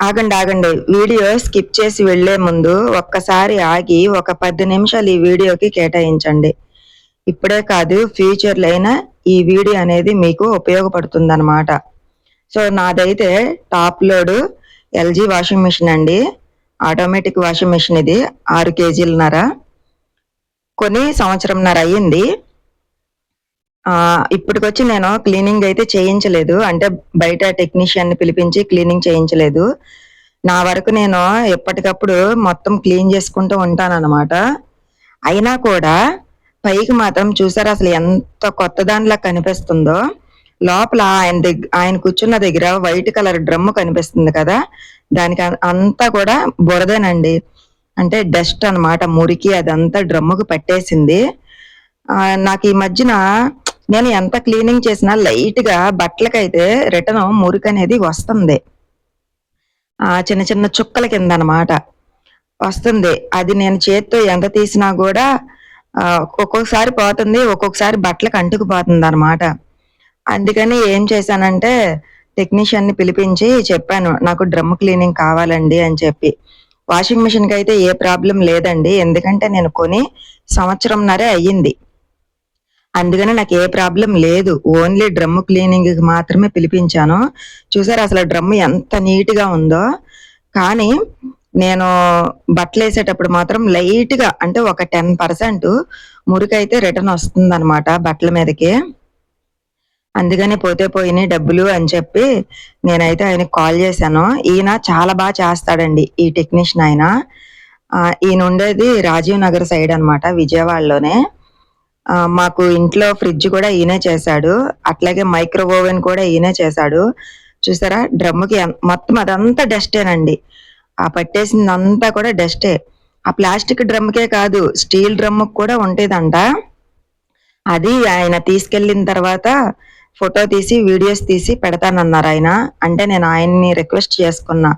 ఆగండి ఆగండి. Video skip చేసి వెళ్లే ముందు ఒక్కసారి ఆగి ఒక 10 నిమిషాలు ఈ వీడియోకి కేటాయించండి. ఇప్పుడే కాదు ఫ్యూచర్‌లో అయినా ఈ వీడియో అనేది మీకు ఉపయోగపడుతుందన్నమాట. సో, నాదైతే top load LG washing machine అండి. ఆటోమేటిక్ వాషింగ్ మిషన్ ఇది. 6 కేజీలన్నర. కొని సంవత్సరంన్నర అయ్యింది. ఇప్పటికొచ్చి నేను క్లీనింగ్ అయితే చేయించలేదు. అంటే బయట టెక్నీషియన్‌ని పిలిపించి క్లీనింగ్ చేయించలేదు. నా వరకు నేను ఎప్పటికప్పుడు మొత్తం క్లీన్ చేసుకుంటూ ఉంటానన్నమాట. అయినా కూడా పైకి మాత్రం చూసారా అసలు ఎంత కొత్త దానిలా కనిపిస్తుందో. లోపల ఆయన కూర్చున్న దగ్గర వైట్ కలర్ డ్రమ్ము కనిపిస్తుంది కదా! దానికి అంతా కూడా బురదేనండి. అంటే డస్ట్ అన్నమాట. మురికి అదంతా డ్రమ్ముకి పట్టేసింది. నాకు ఈ మధ్యన నేను ఎంత క్లీనింగ్ చేసినా లైట్‌గా బట్టలకైతే రిటర్న్ మురికనేది వస్తుంది. చిన్న చిన్న చుక్కల కిందనమాట వస్తుంది. అది నేను చేత్తో ఎంత తీసినా గూడా ఒక్కొక్కసారి పోతుంది. ఒక్కొక్కసారి బట్టలకి అంటుకుపోతుందనమాట. అందుకని ఏం చేశానంటే టెక్నీషియన్‌ని పిలిపించి చెప్పాను. నాకు డ్రమ్ క్లీనింగ్ కావాలండి అని చెప్పి. వాషింగ్ మిషన్‌కైతే ఏ ప్రాబ్లమ్ లేదండి. ఎందుకంటే నేను కొని సంవత్సరంన్నరే అయ్యింది. అందుకని నాకు ఏ ప్రాబ్లమ్ లేదు. ఓన్లీ డ్రమ్ క్లీనింగ్‌కి మాత్రమే పిలిపించాను. చూసారా అసలు డ్రమ్ ఎంత నీట్‌గా ఉందో. కానీ నేను బట్టలేసేటప్పుడు మాత్రం లైట్‌గా అంటే ఒక 10% మురికైతే రిటర్న్ వస్తుందన్నమాట బట్టల మీదకి. అందుకని పోతే పోయినాయి డబ్బులు అని చెప్పి నేనైతే ఆయనకి కాల్ చేశాను. ఈయన చాలా చేస్తాడండి ఈ టెక్నీషియన్ ఆయన. ఈయన ఉండేది రాజీవ్ నగర్ సైడ్ అన్నమాట విజయవాడలోనే. మాకు ఇంట్లో ఫ్రిడ్జ్ కూడా ఈయనే చేశాడు. అట్లాగే మైక్రో ఓవెన్ కూడా ఈయనే చేశాడు. చూసారా డ్రమ్‌కి మొత్తం అదంతా డస్టేనండి. పట్టేసిందంతా కూడా డస్టే. ఆ ప్లాస్టిక్ డ్రమ్‌కే కాదు స్టీల్ డ్రమ్‌కి కూడా ఉంటదంట. అది ఆయన తీసుకెళ్ళిన తర్వాత ఫోటో తీసి, వీడియోస్ తీసి పెడతానన్నారాయన. అంటే నేను ఆయన్ని రిక్వెస్ట్ చేసుకున్నా.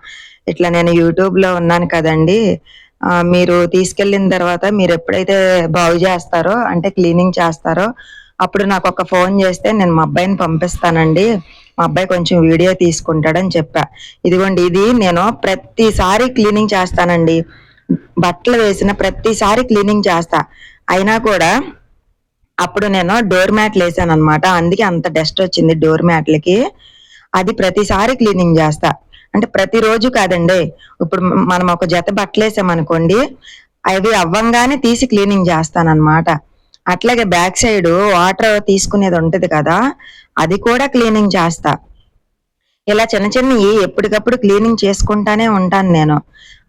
ఇట్లా నేను యూట్యూబ్‌లో ఉన్నాను కదండీ! మీరు తీసుకెళ్ళిన తర్వాత మీరెప్పుడైతే బాగు చేస్తారో అంటే క్లీనింగ్ చేస్తారో అప్పుడు నాకొక ఫోన్ చేస్తే నేను మా అబ్బాయిని పంపిస్తానండి. మా అబ్బాయి కొంచెం వీడియో తీసుకుంటాడని చెప్పా. ఇదిగోండి ఇది నేను ప్రతిసారి క్లీనింగ్ చేస్తానండి. బట్టలు వేసిన ప్రతిసారి క్లీనింగ్ చేస్తా. అయినా కూడా అప్పుడు నేను డోర్ మ్యాట్‌లేసానన్నమాట. అందుకే అంత డస్ట్ వచ్చింది డోర్ మ్యాట్‌లకి. అది ప్రతిసారి క్లీనింగ్ చేస్తా. అంటే ప్రతిరోజు కాదండి. ఇప్పుడు మనం ఒక జత బట్టలేసామనుకోండి, అవి అవ్వంగానే తీసి క్లీనింగ్ చేస్తానన్నమాట. అట్లాగే బ్యాక్ సైడ్ వాటర్ తీసుకునేది ఉంటది కదా! అది కూడా క్లీనింగ్ చేస్తా. ఇలా చిన్న చిన్నయి ఎప్పటికప్పుడు క్లీనింగ్ చేసుకుంటానే ఉంటాను నేను.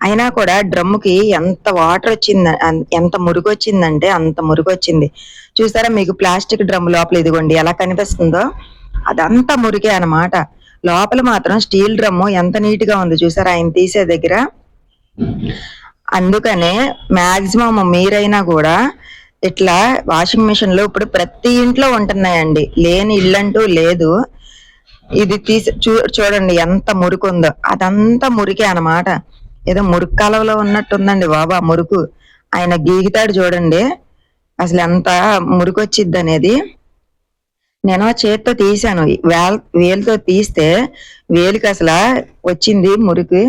అయినా కూడా డ్రమ్ముకి ఎంత వాటర్ వచ్చింది ఎంత మురికొచ్చిందంటే అంత మురికొచ్చింది. చూసారా మీకు ప్లాస్టిక్ డ్రమ్ లోపల ఇదిగోండి ఎలా కనిపిస్తుందో అదంతా మురికే అన్నమాట. లోపల మాత్రం స్టీల్ డ్రమ్ము ఎంత నీట్‌గా ఉంది చూసారా ఆయన తీసే దగ్గర. అందుకనే మాక్సిమం మీరైనా కూడా ఇట్లా వాషింగ్ మిషన్‌లు ఇప్పుడు ప్రతి ఇంట్లో ఉంటున్నాయండి. లేని ఇల్లంటూ లేదు. ఇది తీసి చూడండి ఎంత మురికుందో. అదంతా మురికే అన్నమాట. ఏదో మురికి కాలువలో ఉన్నట్టుందండి బాబు ఆ మురుకు. ఆయన గీగుతాడు చూడండి. అసలు ఎంత మురికొచ్చిద్దనేది. నేను చేత్తో తీశాను. వేలుతో తీస్తే వేలికి అసలా వచ్చింది మురికి.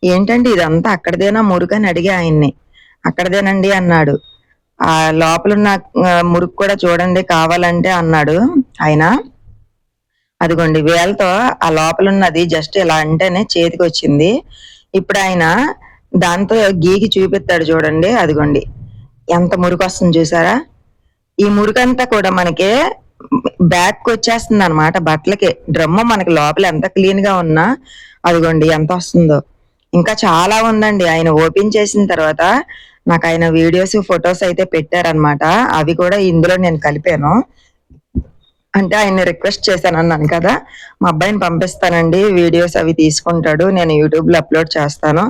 ఏంటండి ఇదంతా అక్కడిదేనా మురుకని అడిగా ఆయన్ని. అక్కడిదేనండి అన్నాడు. లోపలున్న మురికి కూడా చూడండి కావాలంటే అన్నాడు ఆయన. అదిగోండి వేలతో ఆ లోపలున్నది జస్ట్ ఇలా అంటేనే చేతికొచ్చింది. ఇప్పుడు ఆయన దాంతో గీకి చూపిస్తాడు చూడండి. అదిగోండి ఎంత మురికొస్తుంది చూసారా? ఈ మురికంతా కూడా మనకి బ్యాక్ వచ్చేస్తుంది అనమాట బట్టలకి. డ్రమ్ము మనకి లోపల ఎంత క్లీన్ గా ఉన్నా అదిగోండి ఎంత వస్తుందో. ఇంకా చాలా ఉందండి. ఆయన ఓపెన్ చేసిన తర్వాత నాకు ఆయన వీడియోస్, ఫొటోస్ అయితే పెట్టారనమాట. అవి కూడా ఇందులో నేను కలిపాను. అంటే ఆయన్ని రిక్వెస్ట్ చేశాను అన్నాను కదా! మా అబ్బాయిని పంపిస్తానండి. వీడియోస్ అవి తీసుకుంటాడు. నేను యూట్యూబ్‌లో అప్‌లోడ్ చేస్తాను.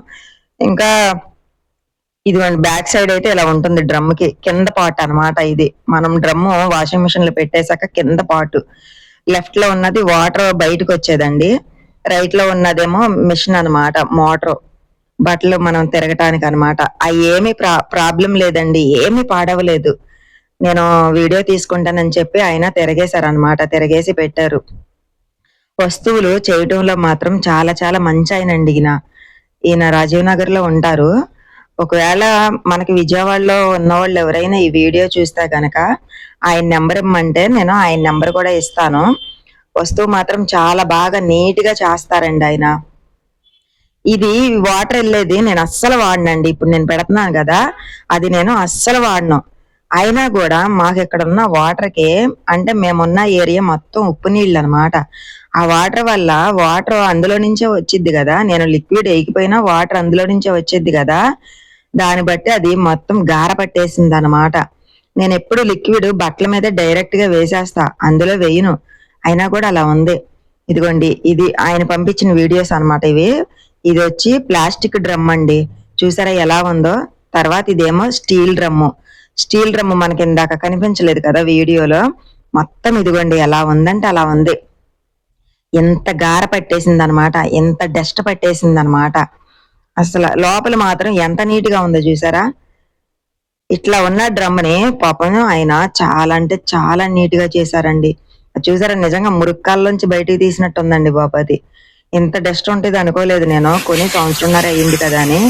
ఇంకా ఇదిగోండి బ్యాక్ సైడ్ అయితే ఇలా ఉంటుంది డ్రమ్‌కి. కింద పార్ట్ అన్నమాట ఇది. మనం డ్రమ్ము వాషింగ్ మిషన్‌లో పెట్టేసాక కింద పార్ట్. లెఫ్ట్‌లో ఉన్నది వాటర్ బయటకొచ్చేదండి. రైట్‌లో ఉన్నదేమో మిషన్ అన్నమాట. మోటారు. బట్టలు మనం తిరగటానికి అన్నమాట. ఏమి ప్రాబ్లమ్ లేదండి. ఏమి పాడవలేదు. నేను వీడియో తీసుకుంటానని చెప్పి ఆయన తిరగేశారన్నమాట. తిరగేసి పెట్టారు. వస్తువులు చేయటంలో మాత్రం చాలా చాలా మంచాయనండి ఈయన. ఈయన రాజీవ్ నగర్ లో ఉంటారు. ఒకవేళ మనకి విజయవాడలో ఉన్నవాళ్ళు ఎవరైనా ఈ వీడియో చూస్తే గనక ఆయన నెంబర్ ఇమ్మంటే నేను ఆయన నెంబర్ కూడా ఇస్తాను. వస్తువు మాత్రం చాలా బాగా నీట్ గా చేస్తారండి ఆయన. ఇది వాటర్ వెళ్ళేది నేను అస్సలు వాడనండి. ఇప్పుడు నేను పెడుతున్నాను కదా, అది నేను అస్సలు వాడను. అయినా కూడా మాకు ఇక్కడ ఉన్న వాటర్ కి, అంటే మేమున్న ఏరియా మొత్తం ఉప్పు నీళ్ళు అనమాట. ఆ వాటర్ వల్ల వాటర్ అందులో నుంచే వచ్చిద్ది కదా, నేను లిక్విడ్ వేయకపోయినా వాటర్ అందులో నుంచే వచ్చేది కదా, దాన్ని బట్టి అది మొత్తం గార పట్టేసింది అనమాట. నేను ఎప్పుడు లిక్విడ్ బట్టల మీద డైరెక్ట్ గా వేసేస్తా, అందులో వేయను. అయినా కూడా అలా ఉంది. ఇదిగోండి, ఇది ఆయన పంపించిన వీడియోస్ అనమాట ఇవి. ఇది వచ్చి ప్లాస్టిక్ డ్రమ్ అండి, చూసారా ఎలా ఉందో. తర్వాత ఇదేమో స్టీల్ డ్రమ్ము. స్టీల్ డ్రమ్ము మనకి ఇందాక కనిపించలేదు కదా వీడియోలో. మొత్తం ఇదిగోండి ఎలా ఉందంటే అలా ఉంది. ఎంత గార పట్టేసింది అనమాట, ఎంత డస్ట్ పట్టేసింది అనమాట. అసలు లోపల మాత్రం ఎంత నీట్ గా ఉందో చూసారా. ఇట్లా ఉన్న డ్రమ్ ని పాపం ఆయన చాలా అంటే చాలా నీట్ గా చేశారండి. చూసారా, నిజంగా మురుక్కాల్లోంచి బయటికి తీసినట్టు ఉందండి బాబు అది. ఇంత డస్ట్ ఉంటుంది అనుకోలేదు నేను, కొని సంవత్సరంన్నర అయ్యింది కదా అని.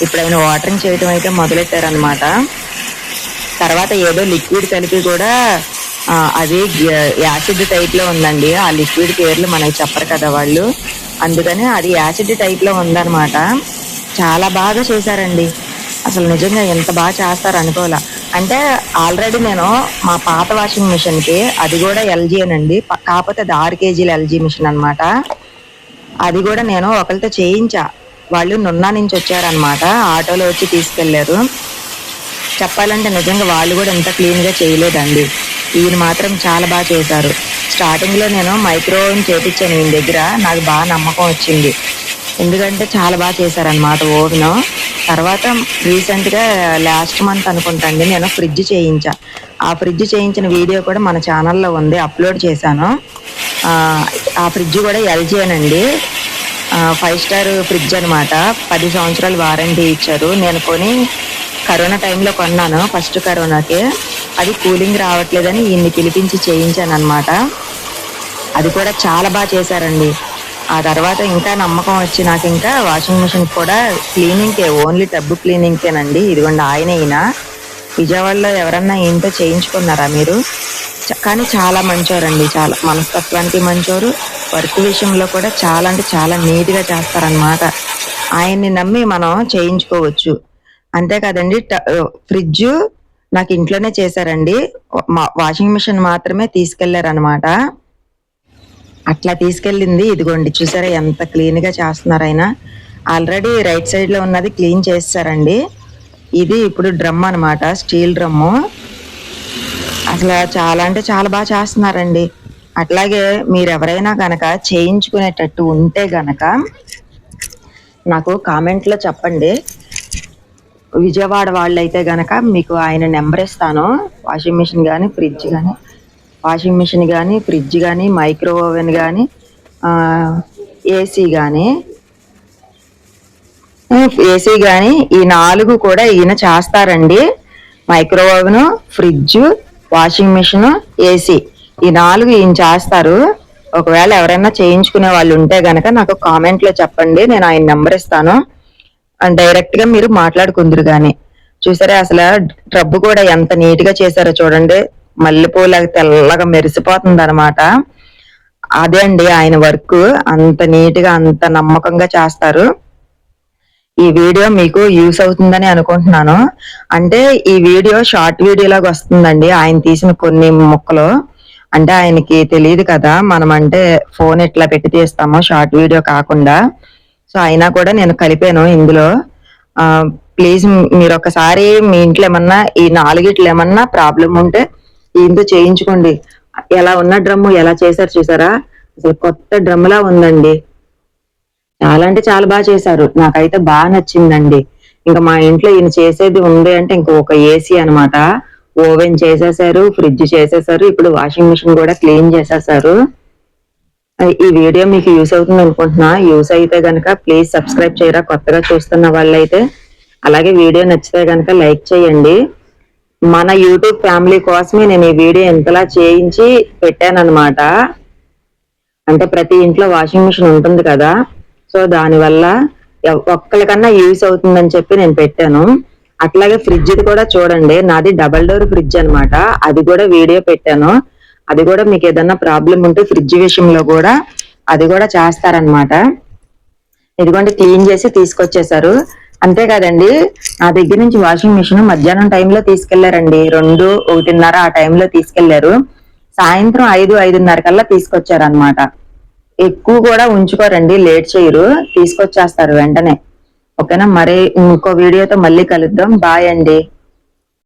ఇప్పుడు ఆయన వాటరింగ్ చేయటం అయితే మొదలెట్టారనమాట. తర్వాత ఏదో లిక్విడ్ కలిపి కూడా అది యాసిడ్ టైప్ లో ఉందండి. ఆ లిక్విడ్ పేర్లు మనకి చెప్పరు కదా వాళ్ళు, అందుకని అది యాసిడ్ టైప్ లో ఉందన్నమాట. చాలా బాగా చేశారండి. అసలు నిజంగా ఎంత బాగా చేస్తారు అనుకోవాలా. అంటే ఆల్రెడీ నేను మా పాత వాషింగ్ మిషన్ కి, అది కూడా ఎల్జీ అనండి, కాకపోతే అది 6 kgల ఎల్జీ మిషన్ అనమాట. అది కూడా నేను ఒకరితో చేయించా. వాళ్ళు నున్నా నుంచి వచ్చారనమాట, ఆటోలో వచ్చి తీసుకెళ్లారు. చెప్పాలంటే నిజంగా వాళ్ళు కూడా ఎంత క్లీన్ గా చేయలేదండి. ఈయన మాత్రం చాలా బాగా చేశారు. స్టార్టింగ్ లో నేను మైక్రోవేవ్ చేపించాను ఈయన దగ్గర, నాకు బాగా నమ్మకం వచ్చింది. ఎందుకంటే చాలా బాగా చేశారనమాట ఓవెన్. తర్వాత రీసెంట్ గా లాస్ట్ మంత్ అనుకుంటాండి నేను ఫ్రిడ్జ్ చేయించా. ఆ ఫ్రిడ్జ్ చేయించిన వీడియో కూడా మన ఛానల్లో ఉంది, అప్లోడ్ చేశాను. ఆ ఫ్రిడ్జ్ కూడా ఎల్జీ అనండి, 5 స్టార్ ఫ్రిడ్జ్ అనమాట. 10 సంవత్సరాలు వారంటీ ఇచ్చారు. నేను కొని కరోనా టైంలో కొన్నాను, ఫస్ట్ కరోనాకి. అది కూలింగ్ రావట్లేదని ఈయన్ని పిలిపించి చేయించాను అనమాట. అది కూడా చాలా బాగా చేశారండి. ఆ తర్వాత ఇంకా నమ్మకం వచ్చి నాకు ఇంకా వాషింగ్ మిషన్ కూడా క్లీనింగ్కే, ఓన్లీ టబ్ క్లీనింగ్కేనండి. ఇదిగోండి ఆయన ఈయన. విజయవాడలో ఎవరన్నా ఈయనతో చేయించుకున్నారా మీరు? కానీ చాలా మంచోరండి, చాలా మనస్తత్వానికి మంచోరు. వర్క్ విషయంలో కూడా చాలా అంటే చాలా నీట్ గా చేస్తారనమాట. ఆయన్ని నమ్మి మనం చేయించుకోవచ్చు. అంతే కదండి. ఫ్రిడ్జ్ నాకు ఇంట్లోనే చేశారండి, వాషింగ్ మిషన్ మాత్రమే తీసుకెళ్లారనమాట. అట్లా తీసుకెళ్ళింది. ఇదిగోండి చూసారా ఎంత క్లీన్ గా చేస్తున్నారు ఆయన. ఆల్రెడీ రైట్ సైడ్ లో ఉన్నది క్లీన్ చేస్తారండి. ఇది ఇప్పుడు డ్రమ్ అనమాట, స్టీల్ డ్రమ్ము. అసలు చాలా అంటే చాలా బాగా చేస్తున్నారండి. అట్లాగే మీరు ఎవరైనా గనక చేయించుకునేటట్టు ఉంటే గనక నాకు కామెంట్ లో చెప్పండి. విజయవాడ వాళ్ళు అయితే గనక మీకు ఆయన నెంబర్ ఇస్తాను. వాషింగ్ మిషన్ కానీ ఫ్రిడ్జ్ కానీ, వాషింగ్ మిషన్ కానీ ఫ్రిడ్జ్ కానీ మైక్రో ఓవెన్ కానీ ఏసీ కానీ ఈ 4 కూడా ఈయన చేస్తారండి. Micro oven, fridge, washing machine, AC, ఈ 4 ఈయన చేస్తారు. ఒకవేళ ఎవరైనా చేయించుకునే వాళ్ళు ఉంటే గనక నాకు కామెంట్ లో చెప్పండి, నేను ఆయన నెంబర్ ఇస్తాను. డైరెక్ట్ గా మీరు మాట్లాడుకుందరు గాని. చూసారా అసలు ట్రబ్బు కూడా ఎంత నీట్ గా చేశారో చూడండి, మల్లెపూల తెల్లగా మెరిసిపోతుంది అనమాట. అదే అండి ఆయన వర్క్, అంత నీట్ గా అంత నమ్మకంగా చేస్తారు. ఈ వీడియో మీకు యూస్ అవుతుందని అనుకుంటున్నాను. అంటే ఈ వీడియో షార్ట్ వీడియో లాగా వస్తుందండి, ఆయన తీసిన కొన్ని ముక్కలు. అంటే ఆయనకి తెలియదు కదా మనం అంటే ఫోన్ ఎట్లా పెట్టి తీస్తామో షార్ట్ వీడియో కాకుండా. సో అయినా కూడా నేను కలిపాను ఇందులో. ప్లీజ్ మీరు ఒకసారి మీ ఇంట్లో ఏమన్నా ఈ 4 ఏమన్నా ప్రాబ్లం ఉంటే ఈయనతో చేయించుకోండి. ఎలా ఉన్న డ్రమ్ము ఎలా చేశారు చూసారా, అసలు కొత్త డ్రమ్ లా ఉందండి. చాలా అంటే చాలా బాగా చేశారు, నాకైతే బాగా నచ్చిందండి. ఇంకా మా ఇంట్లో ఈయన చేసేది ఉంది అంటే ఇంకా ఒక ఏసీ అనమాట. ఓవెన్ చేసేసారు, ఫ్రిడ్జ్ చేసేసారు, ఇప్పుడు వాషింగ్ మిషన్ కూడా క్లీన్ చేసేసారు. ఈ వీడియో మీకు యూస్ అవుతుంది అనుకుంటున్నా. యూస్ అయితే గనక ప్లీజ్ సబ్స్క్రైబ్ చేయరా కొత్తగా చూస్తున్న వాళ్ళైతే. అలాగే వీడియో నచ్చితే గనక లైక్ చేయండి. మన యూట్యూబ్ ఫ్యామిలీ కోసమే నేను ఈ వీడియో ఎంతలా చేయించి పెట్టానన్నమాట. అంటే ప్రతి ఇంట్లో వాషింగ్ మిషన్ ఉంటుంది కదా, సో దానివల్ల ఒక్కరికన్నా యూస్ అవుతుందని చెప్పి నేను పెట్టాను. అట్లాగే ఫ్రిడ్జ్ కూడా చూడండి, నాది డబల్ డోర్ ఫ్రిడ్జ్ అన్నమాట. అది కూడా వీడియో పెట్టాను. అది కూడా మీకు ఏదన్నా ప్రాబ్లం ఉంటే ఫ్రిడ్జ్ విషయంలో కూడా అది కూడా చేస్తారనమాట. ఇదిగోండి క్లీన్ చేసి తీసుకొచ్చేసారు. అంతేకాదండి, నా దగ్గర నుంచి వాషింగ్ మిషన్ మధ్యాహ్నం టైంలో తీసుకెళ్లారండి. 2, 1:30 ఆ టైంలో తీసుకెళ్లారు. సాయంత్రం 5, 5:30 కల్లా తీసుకొచ్చారనమాట. ఎక్కువ కూడా ఉంచుకోరండి, లేట్ చేయరు, తీసుకొచ్చేస్తారు వెంటనే. ఓకేనా, మరి ఇంకో వీడియోతో మళ్ళీ కలుద్దాం. బాయ్ అండి.